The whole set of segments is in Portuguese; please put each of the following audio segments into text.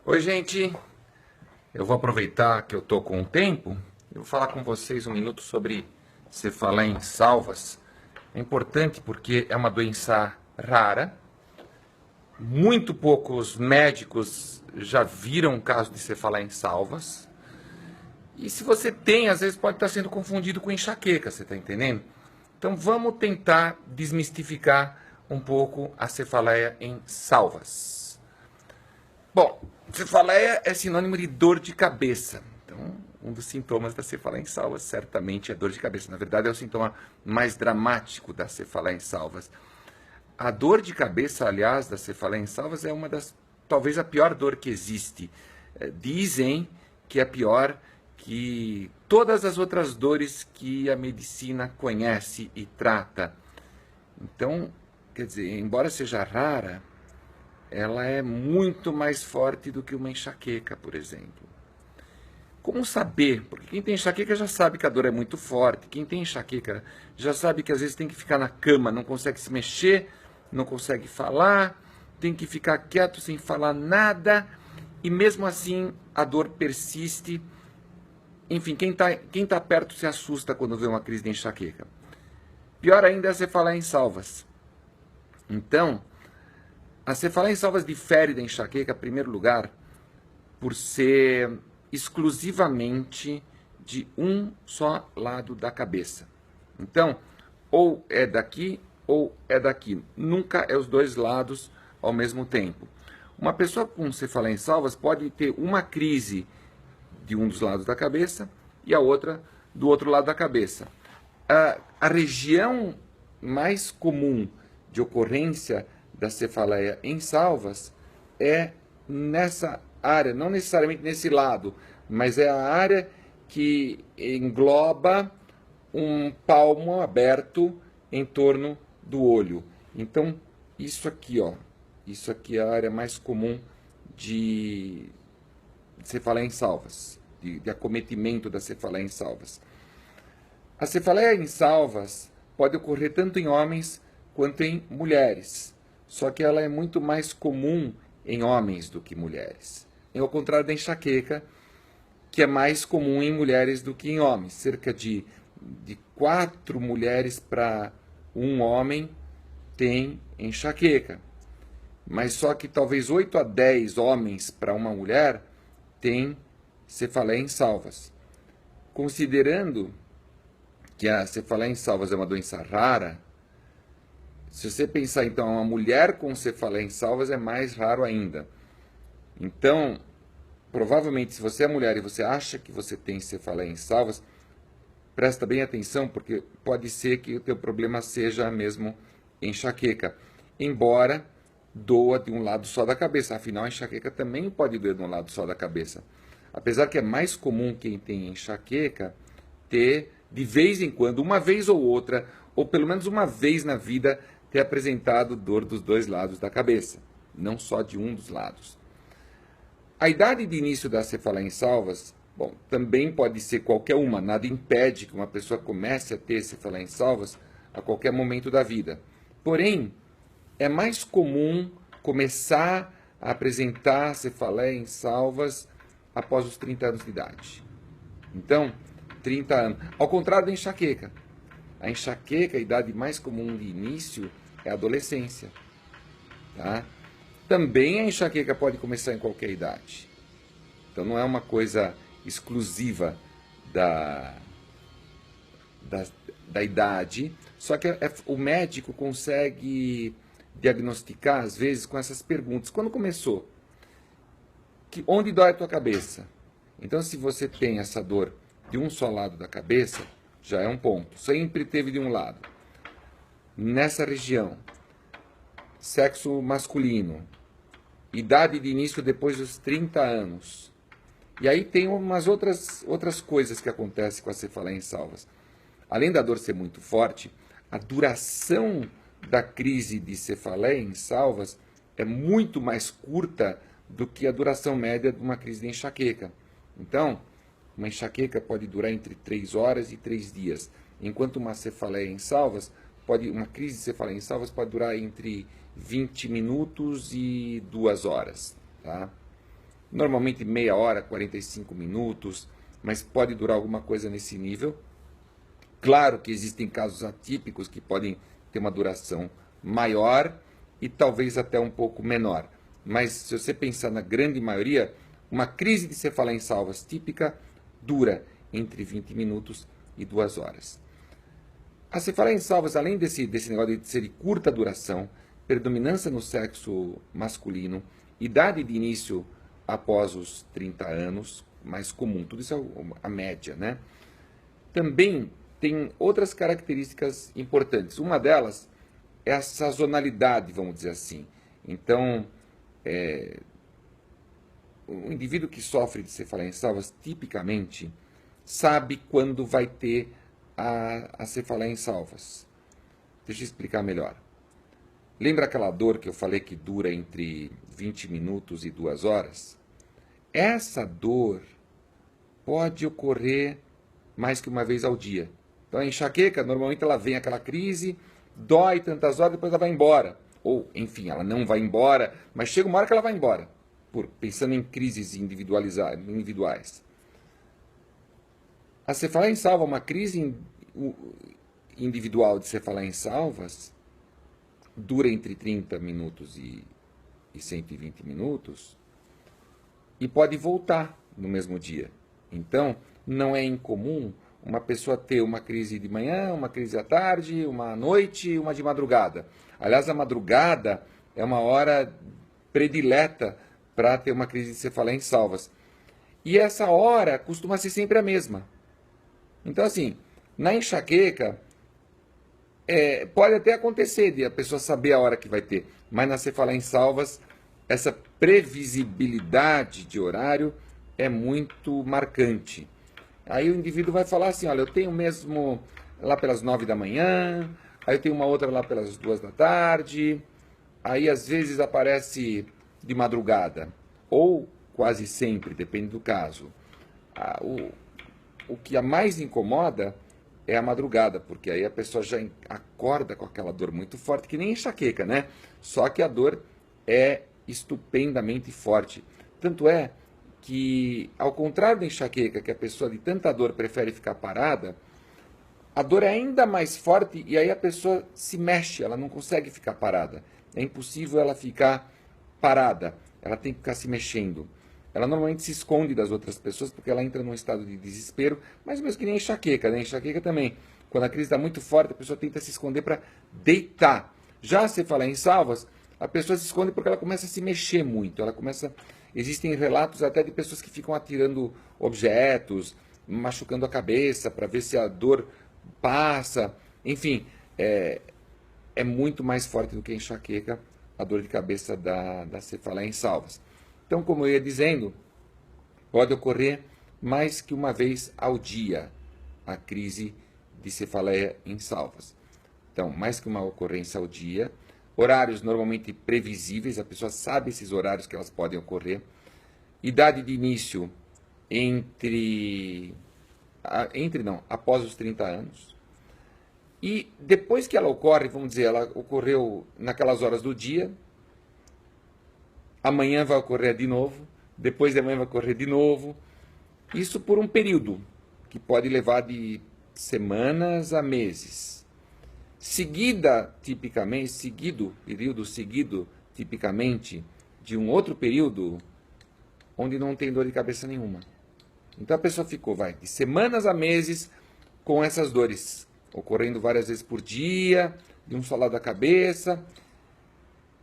Oi, gente. Eu vou aproveitar que eu tô com o tempo. Eu vou falar com vocês um minuto sobre cefaleia em salvas. É importante porque é uma doença rara. Muito poucos médicos já viram um caso de cefaleia em salvas. E se você tem, às vezes pode estar sendo confundido com enxaqueca, você está entendendo? Então vamos tentar desmistificar um pouco a cefaleia em salvas. Bom, cefaleia é sinônimo de dor de cabeça. Então, um dos sintomas da cefaleia em salvas certamente é dor de cabeça. Na verdade, é o sintoma mais dramático da cefaleia em salvas. A dor de cabeça, aliás, da cefaleia em salvas é uma das, talvez a pior dor que existe. Dizem que é pior que todas as outras dores que a medicina conhece e trata. Então, quer dizer, embora seja rara, ela é muito mais forte do que uma enxaqueca, por exemplo. Como saber? Porque quem tem enxaqueca já sabe que a dor é muito forte. Quem tem enxaqueca já sabe que às vezes tem que ficar na cama, não consegue se mexer, não consegue falar, tem que ficar quieto sem falar nada, e mesmo assim a dor persiste. Enfim, quem tá perto se assusta quando vê uma crise de enxaqueca. Pior ainda é você falar em salvas. Então, a cefaleia em salvas difere da enxaqueca, em primeiro lugar, por ser exclusivamente de um só lado da cabeça. Então, ou é daqui ou é daqui. Nunca é os dois lados ao mesmo tempo. Uma pessoa com cefaleia em salvas pode ter uma crise de um dos lados da cabeça e a outra do outro lado da cabeça. A região mais comum de ocorrência da cefaleia em salvas é nessa área, não necessariamente nesse lado, mas é a área que engloba um palmo aberto em torno do olho. Então, isso aqui, ó, isso aqui é a área mais comum de cefaleia em salvas, de acometimento da cefaleia em salvas. A cefaleia em salvas pode ocorrer tanto em homens quanto em mulheres, só que ela é muito mais comum em homens do que mulheres. Ao contrário da enxaqueca, que é mais comum em mulheres do que em homens. Cerca de 4 mulheres para um homem tem enxaqueca. Mas só que talvez 8 a 10 homens para uma mulher tem cefaleia em salvas. Considerando que a cefaleia em salvas é uma doença rara, se você pensar então uma mulher com cefaleia em salvas é mais raro ainda. Então, provavelmente se você é mulher e você acha que você tem cefaleia em salvas, presta bem atenção porque pode ser que o teu problema seja mesmo enxaqueca. Embora doa de um lado só da cabeça, afinal a enxaqueca também pode doer de um lado só da cabeça. Apesar que é mais comum quem tem enxaqueca ter de vez em quando, uma vez ou outra, ou pelo menos uma vez na vida, ter apresentado dor dos dois lados da cabeça, não só de um dos lados. A idade de início da cefaleia em salvas, bom, também pode ser qualquer uma, nada impede que uma pessoa comece a ter cefaleia em salvas a qualquer momento da vida. Porém, é mais comum começar a apresentar cefaleia em salvas após os 30 anos de idade. Então, 30 anos. Ao contrário da enxaqueca. A enxaqueca, a idade mais comum de início, é a adolescência. Tá? Também a enxaqueca pode começar em qualquer idade. Então não é uma coisa exclusiva da, da, da idade, só que o médico consegue diagnosticar, às vezes, com essas perguntas. Quando começou? Onde dói a tua cabeça? Então, se você tem essa dor de um só lado da cabeça, já é um ponto. Sempre teve de um lado. Nessa região, sexo masculino, idade de início depois dos 30 anos. E aí tem umas outras coisas que acontecem com a cefaleia em salvas. Além da dor ser muito forte, a duração da crise de cefaleia em salvas é muito mais curta do que a duração média de uma crise de enxaqueca. Então, uma enxaqueca pode durar entre 3 horas e 3 dias, enquanto uma cefaleia em salvas uma crise de cefaleia em salvas pode durar entre 20 minutos e 2 horas. Tá? normalmente meia hora, 45 minutos, mas pode durar alguma coisa nesse nível. Claro que existem casos atípicos que podem ter uma duração maior e talvez até um pouco menor. Mas se você pensar na grande maioria, uma crise de cefaleia em salvas típica dura entre 20 minutos e 2 horas. A cefaleia em salvas, além desse negócio de ser de curta duração, predominância no sexo masculino, idade de início após os 30 anos, mais comum, tudo isso é a média, né? Também tem outras características importantes. Uma delas é a sazonalidade, vamos dizer assim. Então, o indivíduo que sofre de cefaleia em salvas, tipicamente, sabe quando vai ter a cefaleia em salvas. Deixa eu explicar melhor. Lembra aquela dor que eu falei que dura entre 20 minutos e 2 horas? Essa dor pode ocorrer mais que uma vez ao dia. Então a enxaqueca, normalmente ela vem aquela crise, dói tantas horas, depois ela vai embora. Ou, enfim, ela não vai embora, mas chega uma hora que ela vai embora, pensando em crises individuais. A cefaleia em salva, uma crise individual de cefaleia em salvas, dura entre 30 minutos e 120 minutos e pode voltar no mesmo dia. Então, não é incomum uma pessoa ter uma crise de manhã, uma crise à tarde, uma à noite e uma de madrugada. Aliás, a madrugada é uma hora predileta para ter uma crise de cefaleia em salvas. E essa hora costuma ser sempre a mesma. Então, assim, na enxaqueca, pode até acontecer de a pessoa saber a hora que vai ter, mas na cefaleia em salvas, essa previsibilidade de horário é muito marcante. Aí o indivíduo vai falar assim, olha, eu tenho mesmo lá pelas 9 da manhã, aí eu tenho uma outra lá pelas 2 da tarde, aí às vezes aparece de madrugada, ou quase sempre, depende do caso. O que a mais incomoda é a madrugada, porque aí a pessoa já acorda com aquela dor muito forte, que nem enxaqueca, né? Só que a dor é estupendamente forte. Tanto é que, ao contrário da enxaqueca, que a pessoa de tanta dor prefere ficar parada, a dor é ainda mais forte e aí a pessoa se mexe, ela não consegue ficar parada. É impossível ela ficar parada, ela tem que ficar se mexendo. Ela normalmente se esconde das outras pessoas porque ela entra num estado de desespero, mas mesmo que nem enxaqueca, né? Enxaqueca também. Quando a crise está muito forte, a pessoa tenta se esconder para deitar. Já se falar em salvas, a pessoa se esconde porque ela começa a se mexer muito. Existem relatos até de pessoas que ficam atirando objetos, machucando a cabeça para ver se a dor passa. Enfim, é muito mais forte do que a enxaqueca, a dor de cabeça da cefaleia em salvas. Então, como eu ia dizendo, pode ocorrer mais que uma vez ao dia a crise de cefaleia em salvas. Então, mais que uma ocorrência ao dia, horários normalmente previsíveis, a pessoa sabe esses horários que elas podem ocorrer, idade de início após os 30 anos, e depois que ela ocorre, vamos dizer, ela ocorreu naquelas horas do dia, amanhã vai ocorrer de novo, depois de amanhã vai ocorrer de novo. Isso por um período, que pode levar de semanas a meses. Período seguido, tipicamente, de um outro período, onde não tem dor de cabeça nenhuma. Então a pessoa ficou, de semanas a meses com essas dores, ocorrendo várias vezes por dia, de um só lado da cabeça,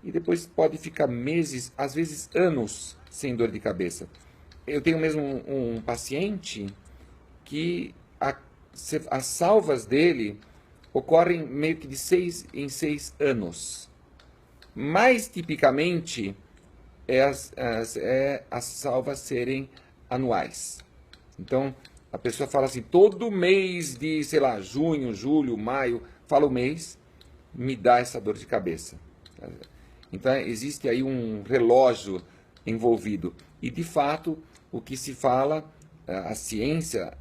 e depois pode ficar meses, às vezes anos, sem dor de cabeça. Eu tenho mesmo um paciente que as salvas dele ocorrem meio que de 6 em 6 anos. Mais tipicamente as salvas serem anuais. Então, a pessoa fala assim, todo mês de, junho, julho, maio, fala o mês, me dá essa dor de cabeça. Então, existe aí um relógio envolvido. E, de fato, o que se fala, a ciência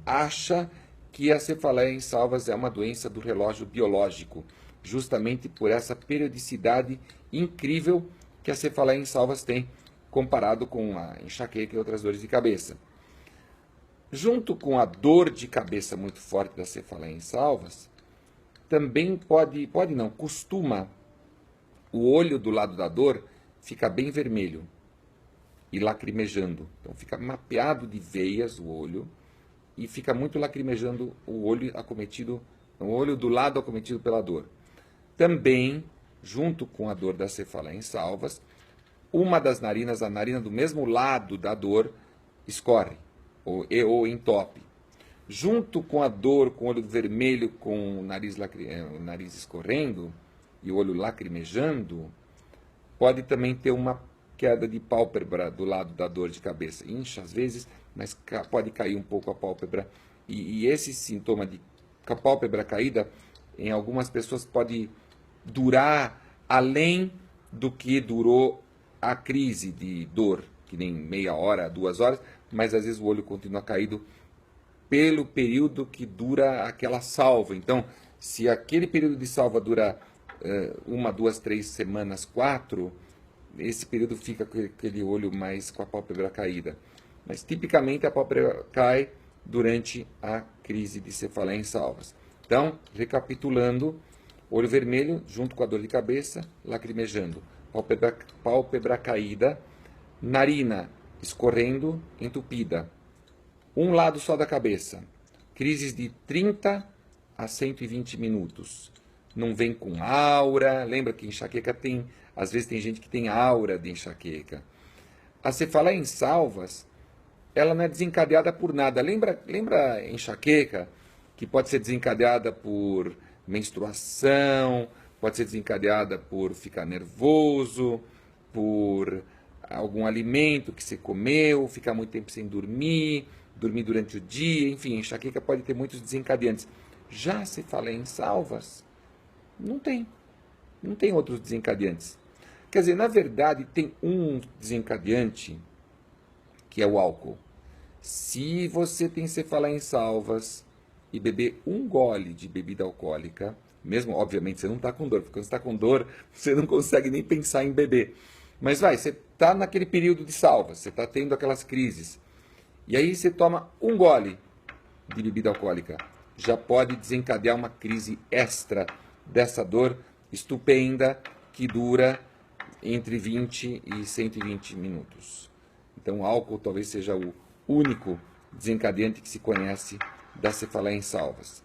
acha que a cefaleia em salvas é uma doença do relógio biológico, justamente por essa periodicidade incrível que a cefaleia em salvas tem comparado com a enxaqueca e outras dores de cabeça. Junto com a dor de cabeça muito forte da cefaleia em salvas, também costuma o olho do lado da dor ficar bem vermelho e lacrimejando. Então fica mapeado de veias o olho e fica muito lacrimejando o olho acometido, o olho do lado acometido pela dor. Também, junto com a dor da cefaleia em salvas, uma das narinas, a narina do mesmo lado da dor, escorre ou entope. Junto com a dor, com o olho vermelho, com o nariz escorrendo e o olho lacrimejando, pode também ter uma queda de pálpebra do lado da dor de cabeça. Incha às vezes, mas pode cair um pouco a pálpebra. E esse sintoma de pálpebra caída, em algumas pessoas, pode durar além do que durou a crise de dor, que nem meia hora, 2 horas, mas às vezes o olho continua caído pelo período que dura aquela salva. Então, se aquele período de salva dura 1, 2, 3 semanas, 4, esse período fica com aquele olho mais com a pálpebra caída. Mas tipicamente a pálpebra cai durante a crise de cefaleia em salvas. Então, recapitulando, olho vermelho junto com a dor de cabeça, lacrimejando, pálpebra caída, narina escorrendo, entupida, um lado só da cabeça, crises de 30 a 120 minutos. Não vem com aura, lembra que enxaqueca às vezes tem gente que tem aura de enxaqueca. A cefaleia em salvas, ela não é desencadeada por nada. Lembra a enxaqueca, que pode ser desencadeada por menstruação, pode ser desencadeada por ficar nervoso, por algum alimento que você comeu, ficar muito tempo sem dormir durante o dia, enfim, a enxaqueca pode ter muitos desencadeantes. Já a cefaleia em salvas, não tem outros desencadeantes. Quer dizer, na verdade, tem um desencadeante, que é o álcool. Se você tem cefaleia em salvas e beber um gole de bebida alcoólica, mesmo, obviamente, você não está com dor, porque quando você está com dor, você não consegue nem pensar em beber. Mas você está naquele período de salvas, você está tendo aquelas crises. E aí você toma um gole de bebida alcoólica. Já pode desencadear uma crise extra dessa dor estupenda que dura entre 20 e 120 minutos. Então o álcool talvez seja o único desencadeante que se conhece da cefaleia em salvas.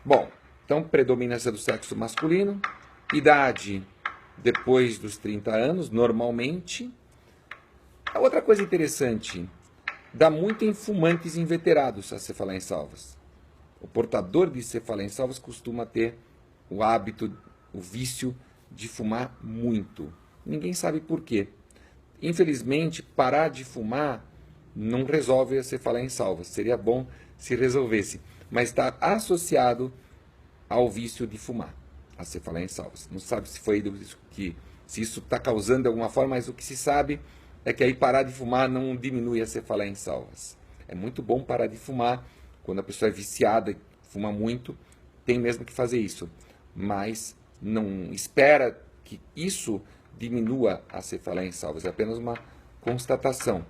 Bom, então predominância do sexo masculino, idade depois dos 30 anos, normalmente. A outra coisa interessante, dá muito em fumantes inveterados a cefaleia em salvas. O portador de cefaleia em salvas costuma ter o hábito, o vício de fumar muito. Ninguém sabe por quê. Infelizmente, parar de fumar não resolve a cefaleia em salvas. Seria bom se resolvesse, mas está associado ao vício de fumar, a cefaleia em salvas. Não sabe se foi se isso está causando de alguma forma, mas o que se sabe é que aí parar de fumar não diminui a cefaleia em salvas. É muito bom parar de fumar. Quando a pessoa é viciada e fuma muito, tem mesmo que fazer isso. Mas não espera que isso diminua a cefaleia em salvas. É apenas uma constatação.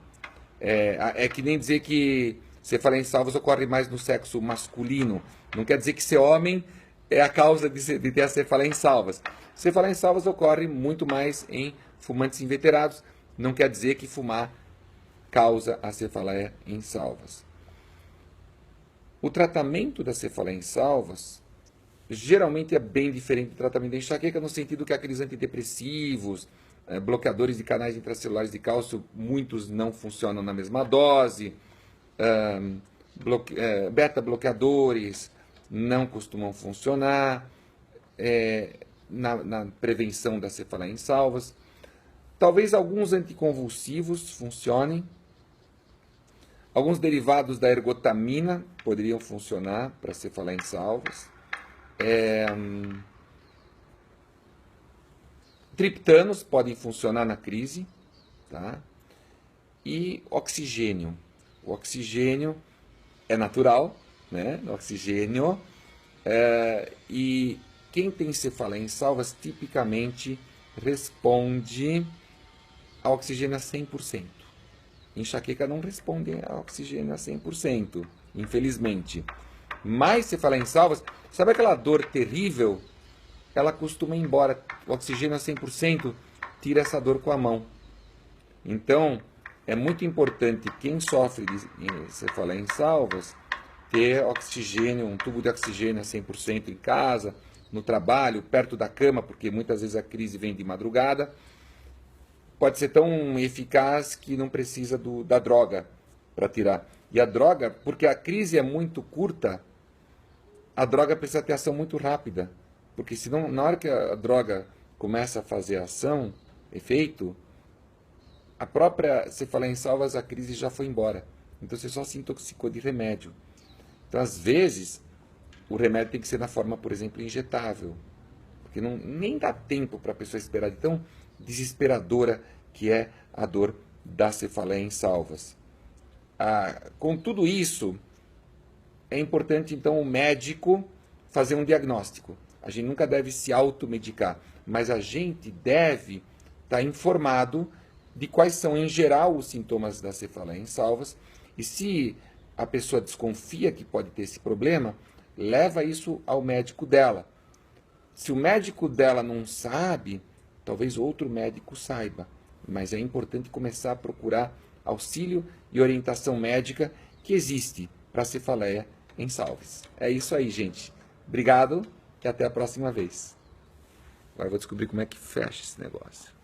É que nem dizer que cefaleia em salvas ocorre mais no sexo masculino. Não quer dizer que ser homem é a causa de ter a cefaleia em salvas. Cefaleia em salvas ocorre muito mais em fumantes inveterados. Não quer dizer que fumar causa a cefaleia em salvas. O tratamento da cefaleia em salvas geralmente é bem diferente do tratamento da enxaqueca, no sentido que aqueles antidepressivos, bloqueadores de canais intracelulares de cálcio, muitos não funcionam na mesma dose, beta-bloqueadores não costumam funcionar na prevenção da cefaleia em salvas. Talvez alguns anticonvulsivos funcionem. Alguns derivados da ergotamina poderiam funcionar para cefaleia em salvas. Triptanos podem funcionar na crise, tá? E oxigênio. O oxigênio é natural, né? O oxigênio. E quem tem cefaleia em salvas tipicamente responde a oxigênio a 100%. Enxaqueca não responde a oxigênio a 100%, infelizmente. Mas se falar em salvas, sabe aquela dor terrível? Ela costuma ir embora. O oxigênio a 100% tira essa dor com a mão. Então, é muito importante quem sofre de cefaleia em salvas ter oxigênio, um tubo de oxigênio a 100% em casa, no trabalho, perto da cama, porque muitas vezes a crise vem de madrugada. Pode ser tão eficaz que não precisa da droga para tirar. E a droga, porque a crise é muito curta, a droga precisa ter ação muito rápida. Porque senão, na hora que a droga começa a fazer ação, efeito, a própria cefaleia em salvas, a crise já foi embora. Então você só se intoxicou de remédio. Então, às vezes, o remédio tem que ser na forma, por exemplo, injetável. Porque nem dá tempo para a pessoa esperar de tão desesperadora que é a dor da cefaleia em salvas. Com tudo isso, é importante, então, o médico fazer um diagnóstico. A gente nunca deve se automedicar, mas a gente deve estar informado de quais são, em geral, os sintomas da cefaleia em salvas. E se a pessoa desconfia que pode ter esse problema, leva isso ao médico dela. Se o médico dela não sabe, talvez outro médico saiba. Mas é importante começar a procurar auxílio e orientação médica que existe para a cefaleia em salvas. É isso aí, gente. Obrigado e até a próxima vez. Agora eu vou descobrir como é que fecha esse negócio.